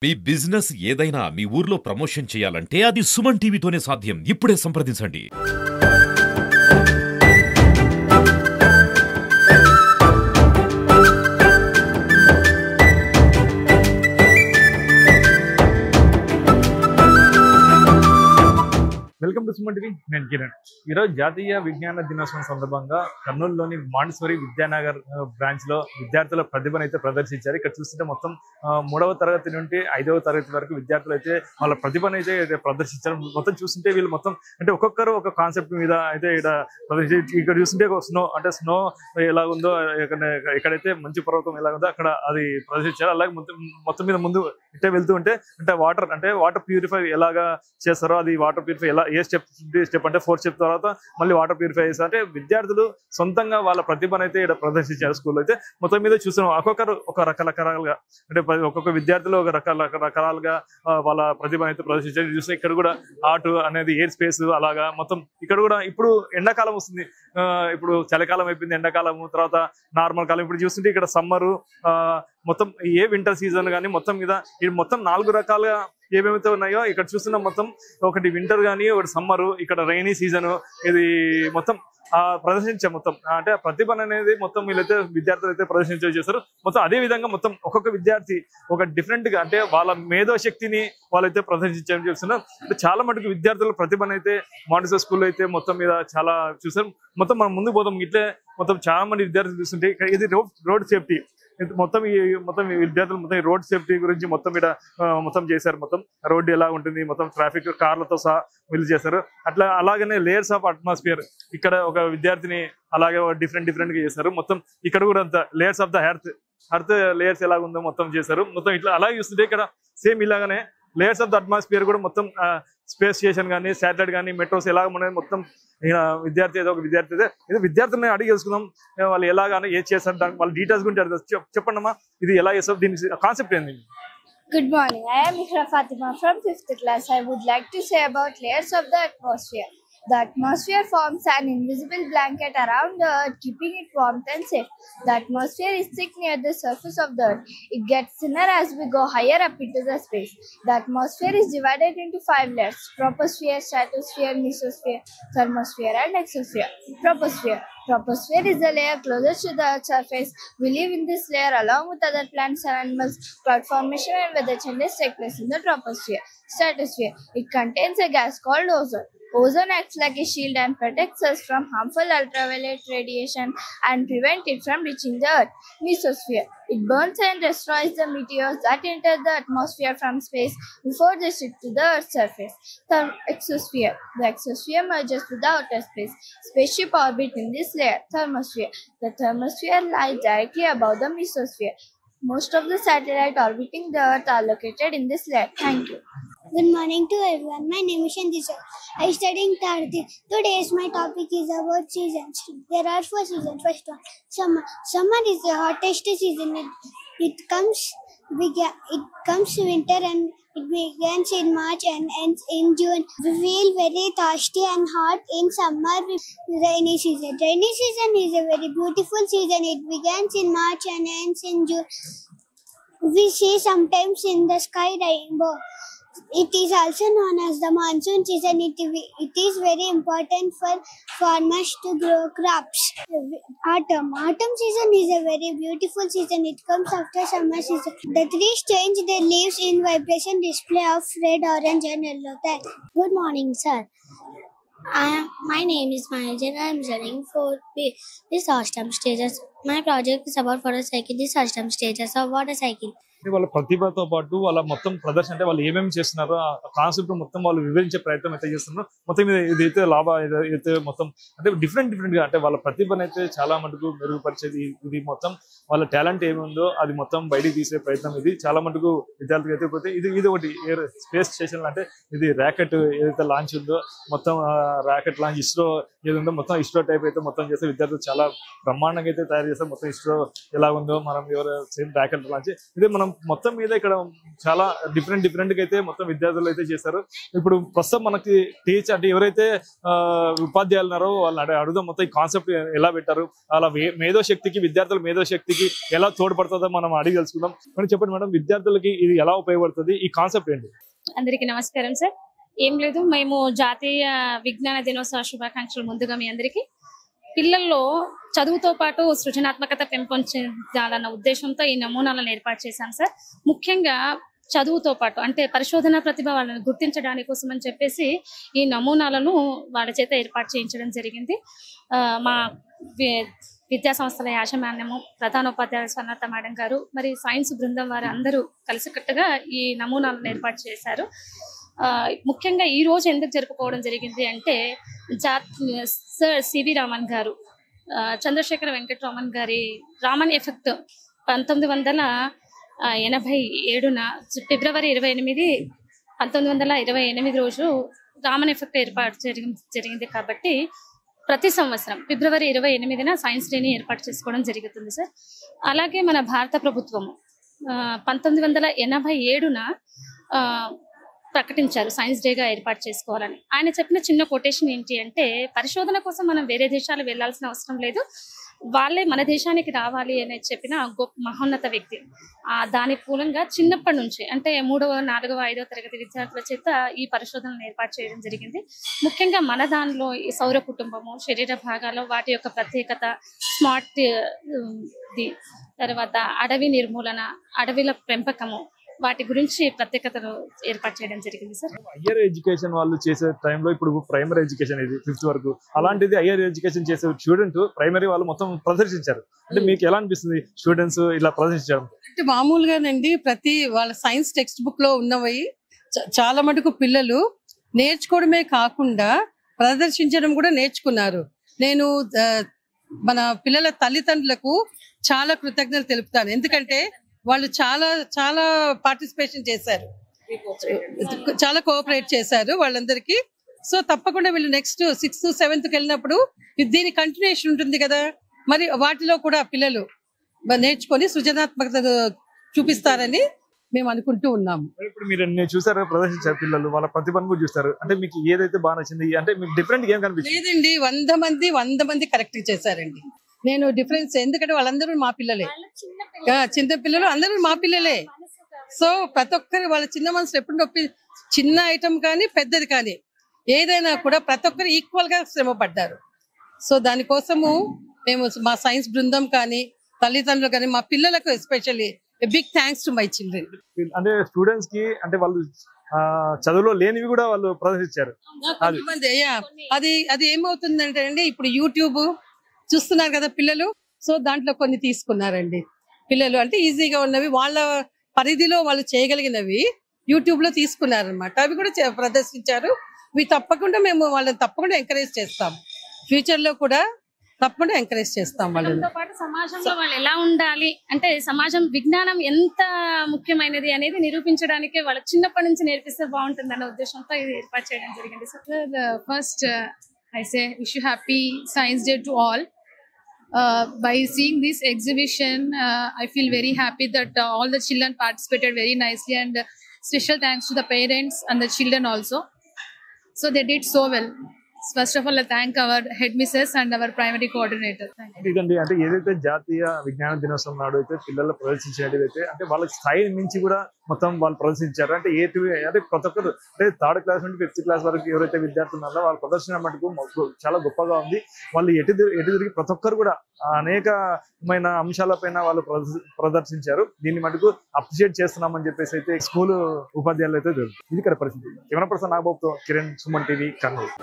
మీ business ఏదైనా మీ ఊర్లో promotion చేయాలంటే అది సుమన్ టీవీతోనే సాధ్యం. ఇప్పుడే సంప్రదించండి. Welcome to Suman TV. నేను కిరణ్. ఈరోజు జాతీయ విజ్ఞాన దినోత్సవం సందర్భంగా కర్నూలులోని మాంటెసరీ విద్యానగర్ బ్రాంచ్ లో విద్యార్థుల ప్రతిభను అయితే ప్రదర్శించారు. ఇక్కడ చూస్తుంటే మొత్తం 3వ తరగతి నుండి 5వ తరగతి వరకు విద్యార్థులు అయితే వాళ్ళ ప్రతిభను అయితే ప్రదర్శించారు. మొత్తం చూస్తుంటే వీళ్ళు మొత్తం అంటే ఒక్కొక్కరు ఒక కాన్సెప్ట్ మీద అయితే ఇక్కడ చూస్తుంటే స్నో ఎలా ఉందో, ఎక్కడైతే మంచు పర్వతం ఎలా ఉందో అక్కడ అది ప్రదర్శించారు. అలాగే మొత్తం మీద ముందు ఇట్టే వెళ్తూ ఉంటే వాటర్ ప్యూరిఫై ఎలాగా చేస్తారో, అది వాటర్ ప్యూరిఫై ఎలా ఏ స్టెప్ అంటే 4 స్టెప్ తర్వాత మళ్ళీ వాటర్ ప్యూరిఫై చేస్తారు. అంటే విద్యార్థులు సొంతంగా వాళ్ళ ప్రతిభను అయితే ఇక్కడ ప్రదర్శించారు. స్కూల్లో అయితే మొత్తం మీద చూస్తున్నాం ఒక్కొక్కరు ఒక రకరకాలుగా అంటే ఒక్కొక్క విద్యార్థులు ఒక రకరకాలుగా వాళ్ళ ప్రతిభను అయితే ప్రదర్శించారు. చూస్తే ఇక్కడ కూడా ఆర్ట్ అనేది ఎయిర్ స్పేస్ అలాగా మొత్తం ఇక్కడ కూడా ఇప్పుడు ఎండాకాలం వస్తుంది, ఇప్పుడు చలికాలం అయిపోయింది, ఎండాకాలం తర్వాత నార్మల్ కాలం. ఇప్పుడు చూస్తుంటే ఇక్కడ సమ్మరు మొత్తం ఏ వింటర్ సీజన్ కానీ మొత్తం మీద ఇది మొత్తం 4 రకాలుగా ఏమేమైతే ఉన్నాయో ఇక్కడ చూస్తున్నాం. మొత్తం ఒకటి వింటర్ కానీ ఒకటి సమ్మరు, ఇక్కడ రైనీ సీజన్, ఇది మొత్తం ప్రదర్శించాం. మొత్తం అంటే ప్రతిభ అనేది మొత్తం వీళ్ళైతే విద్యార్థులు అయితే చేస్తారు. మొత్తం అదే విధంగా మొత్తం ఒక్కొక్క విద్యార్థి ఒక డిఫరెంట్ గా అంటే వాళ్ళ మేధో శక్తిని వాళ్ళైతే ప్రదర్శించామని చూస్తున్నారు. అంటే చాలా మటుకు విద్యార్థుల ప్రతిభను అయితే మాంటెసరీ స్కూల్లో అయితే మొత్తం మీద చాలా చూసారు. మొత్తం మనం ముందుకు పోతాం. ఇట్లే మొత్తం చాలా మంది విద్యార్థులు చూస్తుంటే ఇది రోడ్ సేఫ్టీ మొత్తం విద్యార్థులు మొత్తం రోడ్ సేఫ్టీ గురించి మొత్తం ఇక్కడ మొత్తం చేశారు. మొత్తం రోడ్డు ఎలా ఉంటుంది, మొత్తం ట్రాఫిక్ కార్లతో సహా వీళ్ళు చేశారు. అలాగనే లేయర్స్ ఆఫ్ అట్మాస్ఫియర్ ఇక్కడ ఒక విద్యార్థిని అలాగే డిఫరెంట్ గా చేశారు. మొత్తం ఇక్కడ కూడా అంత layers of the earth layers ఎలా ఉందో మొత్తం చేశారు. మొత్తం ఇట్లా అలాగే చూస్తుంటే ఇక్కడ సేమ్ ఇలాగానే లేయర్స్ ఆఫ్ ద అట్మాస్ఫియర్ కూడా మొత్తం స్పేస్ స్టేషన్ కానీ శాటిలైట్ కానీ మెట్రోస్ ఎలా ఉన్నాయి మొత్తం విద్యార్థి ఏదో ఒక విద్యార్థి అయితే ఇది విద్యార్థులని అడిగి తెలుసుకుందాం. వాళ్ళు ఎలాగానే ఏ చేస్తారు, దానికి వాళ్ళ డీటెయిల్స్ గురించి చెప్పండి అమ్మా. ఇది ఎలా చేస్తారు, దీని కాన్సెప్ట్ ఏంది? Good morning. I am Ikhra Fatima from 5th class. I would like to say about layers of the atmosphere. The atmosphere forms an invisible blanket around the earth, keeping it warm and safe. The atmosphere is thick near the surface of the earth. It gets thinner as we go higher up into the space. The atmosphere is divided into 5 layers: troposphere, stratosphere, mesosphere, thermosphere, and exosphere. Troposphere is the layer closest to the Earth's surface. We live in this layer along with other plants and animals. Cloud formation and weather changes take place in the troposphere. Stratosphere. It contains a gas called ozone. Ozone acts like a shield and protects us from harmful ultraviolet radiation and prevents it from reaching the Earth. Mesosphere. It burns and destroys the meteors that enter the atmosphere from space before they stick to the Earth's surface. Exosphere. The exosphere merges with the outer space. Spaceship orbit in this layer. Thermosphere. The thermosphere lies directly above the mesosphere. Most of the satellites orbiting the Earth are located in this layer. Thank you. Good morning to everyone. My name is Shandisha. I study in Tardi. Today's my topic is about seasons. There are 4 seasons. First one, summer. Summer is the hottest season. It comes winter and it begins in March and ends in June. We feel very thirsty and hot in summer. Rainy season. Rainy season is a very beautiful season. It begins in March and ends in June. We see sometimes in the sky rainbow. It is also known as the monsoon season. It is very important for farmers to grow crops. Autumn season is a very beautiful season. It comes after summer season. The trees change their leaves in vibration display of red, orange and yellow. Good morning, sir. My name is Manoj and I am studying for this autumn stages. My project is about water cycle. This autumn stages of water cycle. వాళ్ళ ప్రతిభతో పాటు వాళ్ళ మొత్తం ప్రదర్శన అంటే వాళ్ళు ఏమేమి చేస్తున్నారో ఆ కాన్సెప్ట్ మొత్తం వాళ్ళు వివరించే ప్రయత్నం అయితే చేస్తున్నారు. మొత్తం ఇదైతే ఇదైతే మొత్తం అంటే డిఫరెంట్ గా అంటే వాళ్ళ ప్రతిభను అయితే చాలా మటుకు మెరుగుపరిచేది. ఇది మొత్తం వాళ్ళ టాలెంట్ ఏముందో అది మొత్తం బయటికి తీసే ప్రయత్నం ఇది చాలా మటుకు విద్యార్థులకు అయితే పోతే ఇది ఒకటి ఎయిర్ స్పేస్ స్టేషన్ అంటే ఇది రాకెట్ ఏదైతే లాంచ్ ఉందో మొత్తం రాకెట్ లాంచ్ ఇస్రో ఏది ఉందో మొత్తం ఇస్రో టైప్ అయితే మొత్తం చేస్తే విద్యార్థులు చాలా బ్రహ్మాండంగా అయితే తయారు చేస్తారు. మొత్తం ఇస్రో ఎలా ఉందో మనం ఎవరు సేమ్ రాకెట్ లాంచ్ ఇదే మనం మొత్తం మీద ఇక్కడ చాలా డిఫరెంట్ గా అయితే మొత్తం విద్యార్థులు అయితే చేశారు. ఇప్పుడు ప్రస్తుతం మనకి అంటే ఎవరైతే ఉపాధ్యాయులు ఉన్నారో వాళ్ళు అడుగుదాం మొత్తం ఈ కాన్సెప్ట్ ఎలా పెట్టారు, అలా మేధోశక్తికి విద్యార్థుల మేధోశక్తికి ఎలా తోడ్పడుతుందో మనం అడిగి తెలుసుకుందాం. మరి చెప్పండి మేడం, విద్యార్థులకి ఇది ఎలా ఉపయోగపడుతుంది, ఈ కాన్సెప్ట్ ఏంటి? అందరికీ నమస్కారం సార్. ఏం లేదు, మేము జాతీయ విజ్ఞాన దినోత్సవ శుభాకాంక్షలు ముందుగా మీ అందరికీ. పిల్లల్లో చదువుతో పాటు సృజనాత్మకత పెంపొందాలన్న ఉద్దేశంతో ఈ నమూనాలను ఏర్పాటు చేశాం సార్. ముఖ్యంగా చదువుతో పాటు అంటే పరిశోధన ప్రతిభ వాళ్ళని గుర్తించడానికి కోసం అని చెప్పేసి ఈ నమూనాలను వాళ్ళ చేత ఏర్పాటు చేయించడం జరిగింది. మా విద్యా సంస్థల యాజమాన్యము, ప్రధానోపాధ్యాయులు స్వర్ణలత మేడం గారు, మరి సైన్స్ బృందం వారు అందరూ కలిసికట్టుగా ఈ నమూనాలను ఏర్పాటు చేశారు. ముఖ్యంగా ఈ రోజు ఎందుకు జరుపుకోవడం జరిగింది అంటే సర్ సివి రామన్ గారు, చంద్రశేఖర వెంకటరామన్ గారి రామన్ ఎఫెక్ట్ 1987న ఫిబ్రవరి 28, 1928 రోజు రామన్ ఎఫెక్ట్ ఏర్పాటు జరిగింది. కాబట్టి ప్రతి సంవత్సరం ఫిబ్రవరి 28న సైన్స్ డేని ఏర్పాటు చేసుకోవడం జరుగుతుంది సార్. అలాగే మన భారత ప్రభుత్వము 1987న ప్రకటించారు సైన్స్ డేగా ఏర్పాటు చేసుకోవాలని. ఆయన చెప్పిన చిన్న కొటేషన్ ఏంటి అంటే, పరిశోధన కోసం మనం వేరే దేశాలు వెళ్లాల్సిన అవసరం లేదు, వాళ్ళే మన దేశానికి రావాలి అని చెప్పిన గొప్ప మహోన్నత వ్యక్తి. దాని మూలంగా చిన్నప్పటి నుంచి అంటే 3వ, 4వ, 5వ తరగతి విద్యార్థుల చేత ఈ పరిశోధనలు ఏర్పాటు చేయడం జరిగింది. ముఖ్యంగా మన దానిలో ఈ సౌర కుటుంబము, శరీర భాగాలు, వాటి యొక్క ప్రత్యేకత, స్మార్ట్ తర్వాత అడవి నిర్మూలన, అడవిల పెంపకము, వాటి గురించి ప్రత్యేకతను ఏర్పాటు చేయడం జరిగింది సార్. హయ్యర్ ఎడ్యుకేషన్ వాళ్ళు చేసే టైంలో ఇప్పుడు ప్రైమరీ ఎడ్యుకేషన్ ఇది 5th వరకు, అలాంటిది హయ్యర్ ఎడ్యుకేషన్ చేసే స్టూడెంట్ ప్రైమరీ వాళ్ళు మొత్తం ప్రదర్శించారు. అంటే మీకు ఎలా అనిపిస్తుంది స్టూడెంట్స్ ఇలా ప్రదర్శించడం? అంటే మామూలుగానండి ప్రతి వాళ్ళ సైన్స్ టెక్స్ట్ బుక్ లో ఉన్నవి చాలా మటుకు పిల్లలు నేర్చుకోవడమే కాకుండా ప్రదర్శించడం కూడా నేర్చుకున్నారు. నేను మన పిల్లల తల్లిదండ్రులకు చాలా కృతజ్ఞతలు తెలుపుతాను. ఎందుకంటే వాళ్ళు చాలా చాలా పార్టిసిపేషన్ చేశారు, చాలా కోఆపరేట్ చేశారు వాళ్ళందరికీ. సో తప్పకుండా వీళ్ళు నెక్స్ట్ 6th, 7th వెళ్ళినప్పుడు దీని కంటిన్యూషన్ ఉంటుంది కదా, మరి వాటిలో కూడా పిల్లలు నేర్చుకొని సృజనాత్మకత చూపిస్తారని మేము అనుకుంటూ ఉన్నాము. ఇప్పుడు మీరు చూసారు ప్రదర్శించారు పిల్లలు, వాళ్ళ ప్రతిభను కూడా చూస్తారు. అంటే మీకు ఏదైతే బాగా నచ్చింది, అంటే మీకు డిఫరెంట్ ఏం కనిపిస్తుంది? లేదండి, 100 మంది కరెక్ట్ చేశారండి. నేను డిఫరెన్స్ ఎందుకంటే వాళ్ళందరూ మా పిల్లలే, చిన్న పిల్లలు అందరూ మా పిల్లలే. సో ప్రతి ఒక్కరు వాళ్ళ చిన్న మనసులు ఎప్పుడు నొప్పి, చిన్న ఐటమ్ కానీ పెద్దది కానీ ఏదైనా కూడా ప్రతి ఒక్కరు ఈక్వల్ గా శ్రమ పడ్డారు. సో దానికోసము మేము మా సైన్స్ బృందం కానీ తల్లిదండ్రులు కానీ మా పిల్లలకు especially big thanks to my children. అంటే స్టూడెంట్స్ కి అంటే వాళ్ళు చదువులో లేనివి కూడా వాళ్ళు ప్రదర్శించారు. అది ఏమవుతుందంటే అండి, ఇప్పుడు యూట్యూబ్ చూస్తున్నారు కదా పిల్లలు, సో దాంట్లో కొన్ని తీసుకున్నారండి పిల్లలు. అంటే ఈజీగా ఉన్నవి వాళ్ళ పరిధిలో వాళ్ళు చేయగలిగినవి యూట్యూబ్ లో తీసుకున్నారనమాట. అవి కూడా ప్రదర్శించారు. ఇవి తప్పకుండా మేము వాళ్ళని తప్పకుండా ఎంకరేజ్ చేస్తాం, ఫ్యూచర్ లో కూడా తప్పకుండా ఎంకరేజ్ చేస్తాం వాళ్ళని. సమాజంలో వాళ్ళు ఎలా ఉండాలి అంటే, సమాజం విజ్ఞానం ఎంత ముఖ్యమైనది అనేది నిరూపించడానికి వాళ్ళకి చిన్నప్పటి నుంచి నేర్పిస్తే బాగుంటుంది అన్న ఉద్దేశంతో ఇది ఏర్పాటు చేయడం జరిగింది sir. First I say wish you happy Science Day to all. By seeing this exhibition, I feel very happy that all the children participated very nicely, and special thanks to the parents and the children also. So they did so well. First of all, I thank our headmistress and our primary coordinator. ఇదండి, అంటే ఏదైతే జాతీయ విజ్ఞాన దినోత్సవం నాడు అయితే పిల్లలు ప్రదర్శించినట్టయితే అంటే వాళ్ళ స్థాయి నుంచి కూడా మొత్తం వాళ్ళు ప్రదర్శించారు. అంటే అంటే ప్రతి ఒక్కరు అంటే 3rd క్లాస్ నుండి 5th క్లాస్ వరకు ఎవరైతే విద్యార్థులు ఉన్నారో వాళ్ళ ప్రదర్శన మటుకు చాలా గొప్పగా ఉంది. వాళ్ళు ఎటు తిరిగి ప్రతి ఒక్కరు కూడా అనేకమైన అంశాలపైన వాళ్ళు ప్రదర్శించారు. దీన్ని మటుకు అప్రిషియేట్ చేస్తున్నామని చెప్పేసి అయితే స్కూల్ ఉపాధ్యాయులు అయితే ఇది ఇక్కడ పరిస్థితి. కెమెరా పర్సన్ నాగబాబుతో కిరణ్, సుమన్ టీవీ, కర్నూలు.